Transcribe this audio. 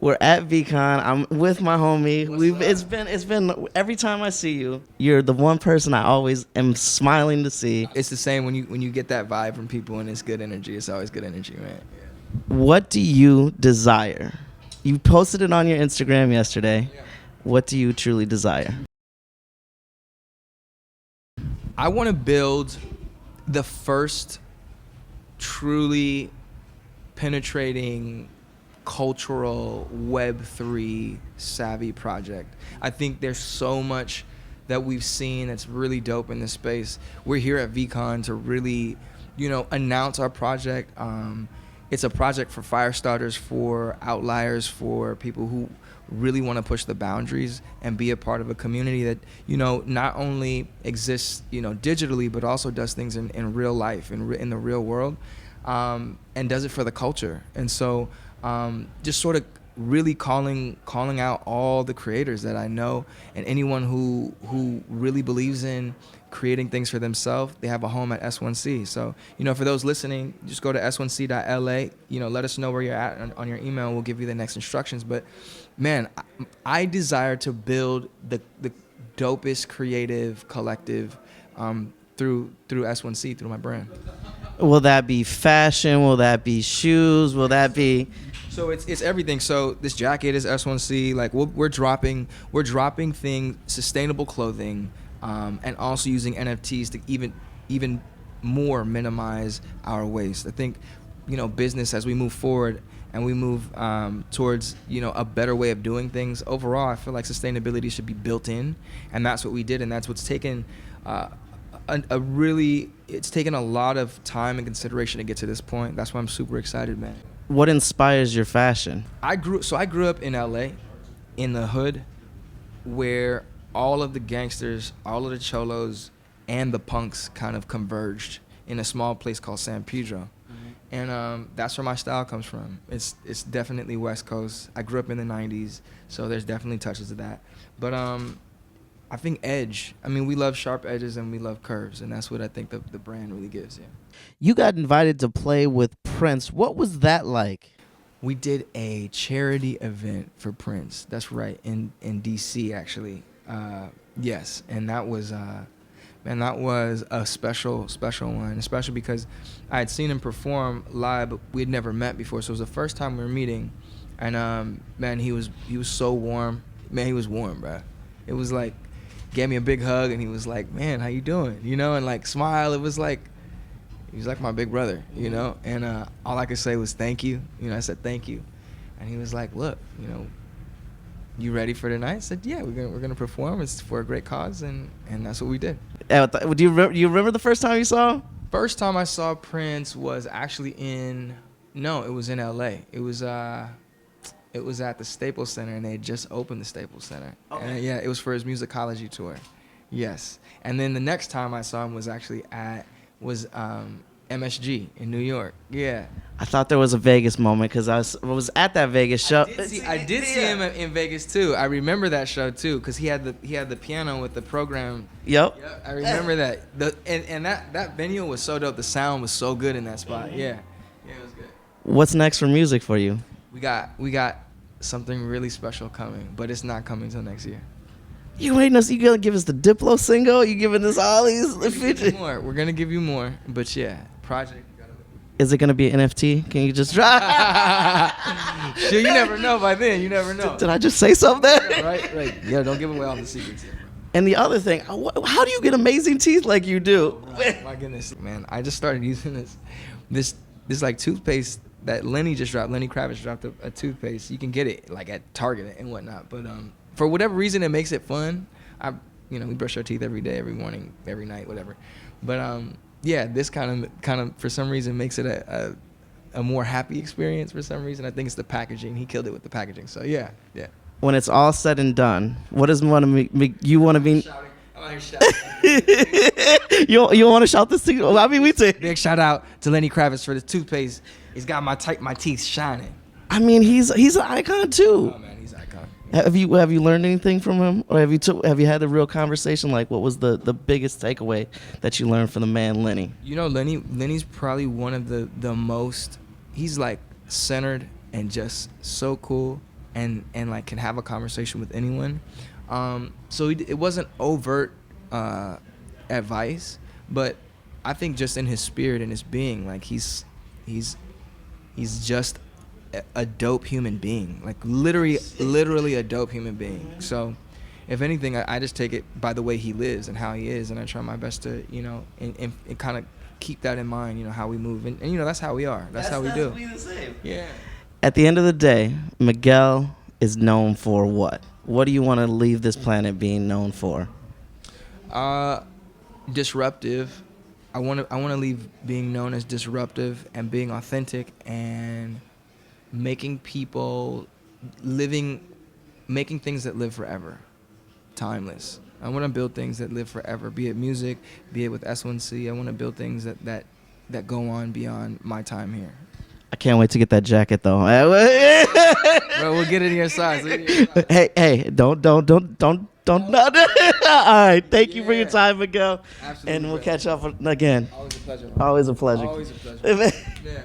We're at VCon. I'm with my homie. It's been every time I see you, you're the one person I always am smiling to see. It's the same when you get that vibe from people and it's good energy. It's always good energy, man. What do you desire? You posted it on your Instagram yesterday. Yeah. What do you truly desire? I want to build the first truly penetrating cultural Web3 savvy project. I think there's so much that we've seen that's really dope in this space. We're here at VCon to really, announce our project. It's a project for fire starters, for outliers, for people who really want to push the boundaries and be a part of a community that, not only exists, digitally, but also does things in real life, in the real world, and does it for the culture. And so just sort of really calling out all the creators that I know, and anyone who really believes in creating things for themselves. They have a home at S1C. So, for those listening, just go to s1c.la, let us know where you're at on your email, and we'll give you the next instructions. But man, I desire to build the dopest creative collective through S1C, through my brand. Will that be fashion? Will that be shoes? Will that be... So it's everything. So this jacket is S1C. Like we're dropping things, sustainable clothing, and also using NFTs to even more minimize our waste. I think, business, as we move forward and we move towards a better way of doing things overall, I feel like sustainability should be built in, and that's what we did, and that's what's taken it's taken a lot of time and consideration to get to this point. That's why I'm super excited, man. What inspires your fashion? I grew up in LA, in the hood, where all of the gangsters, all of the cholos, and the punks kind of converged in a small place called San Pedro. Mm-hmm. And that's where my style comes from. It's definitely West Coast. I grew up in the 90s, so there's definitely touches of that. But I think edge. I mean, we love sharp edges and we love curves, and that's what I think the brand really gives. Yeah. You got invited to play with Prince. What was that like? We did a charity event for Prince. That's right, in DC actually. Yes, and that was that was a special one, especially because I had seen him perform live, but we had never met before, so it was the first time we were meeting. And man, he was so warm. Man, he was warm, bro. It was like, gave me a big hug, and he was like, man, how you doing? And like smile. It was like, he was like my big brother, and all I could say was thank you. I said thank you, and he was like, look, you ready for tonight? I said, yeah, we're gonna perform. It's for a great cause, and that's what we did. Do you remember the first time you saw him? First time I saw Prince was actually it was in LA. It was at the Staples Center, and they had just opened the Staples Center. Okay. And yeah, it was for his musicology tour. Yes. And then the next time I saw him was actually at MSG in New York. Yeah. I thought there was a Vegas moment because I was at that Vegas show. I did see him in Vegas too. I remember that show too because he had the piano with the program. Yep. I remember that. And that venue was so dope. The sound was so good in that spot. Yeah. Yeah, it was good. What's next for music for you? We got something really special coming, but it's not coming till next year. You waiting us? You gonna give us the Diplo single? You giving us all these features? We're gonna give you more, but yeah, project. Is it gonna be an NFT? Can you just drop? Sure, you never know by then. You never know. Did I just say something? Yeah, right. Yeah, don't give away all the secrets yet, bro. And the other thing, how do you get amazing teeth like you do? Oh, my goodness, man! I just started using this like toothpaste that Lenny just dropped. Lenny Kravitz dropped a toothpaste. You can get it like at Target and whatnot. But for whatever reason, it makes it fun. We brush our teeth every day, every morning, every night, whatever. But yeah, this kind of for some reason makes it a more happy experience. For some reason, I think it's the packaging. He killed it with the packaging. So yeah. When it's all said and done, what does you want to be? I'm out here shouting. You want to shout this thing? I mean, we say big shout out to Lenny Kravitz for the toothpaste. He's got my teeth shining. I mean, he's an icon too. Oh man, he's an icon. Have you learned anything from him, or have you had a real conversation? Like, what was the biggest takeaway that you learned from the man Lenny? Lenny's probably one of the most. He's like centered and just so cool. and like can have a conversation with anyone. So it wasn't overt advice, but I think just in his spirit and his being, like he's just a dope human being, like literally a dope human being. So if anything, I just take it by the way he lives and how he is, and I try my best to, you know, and kind of keep that in mind, you know, how we move, and you know, that's how we are. That's how we do. We the same. Yeah. At the end of the day, Miguel is known for what? What do you want to leave this planet being known for? Disruptive. I want to leave being known as disruptive and being authentic and making things that live forever, timeless. I want to build things that live forever, be it music, be it with S1C. I want to build things that go on beyond my time here. I can't wait to get that jacket though. Bro, we'll get it in your size. Hey, don't. All right, thank you for your time, Miguel. Absolutely, And we'll bro. catch up again. Always a pleasure. Always a pleasure. Always a pleasure. Yeah.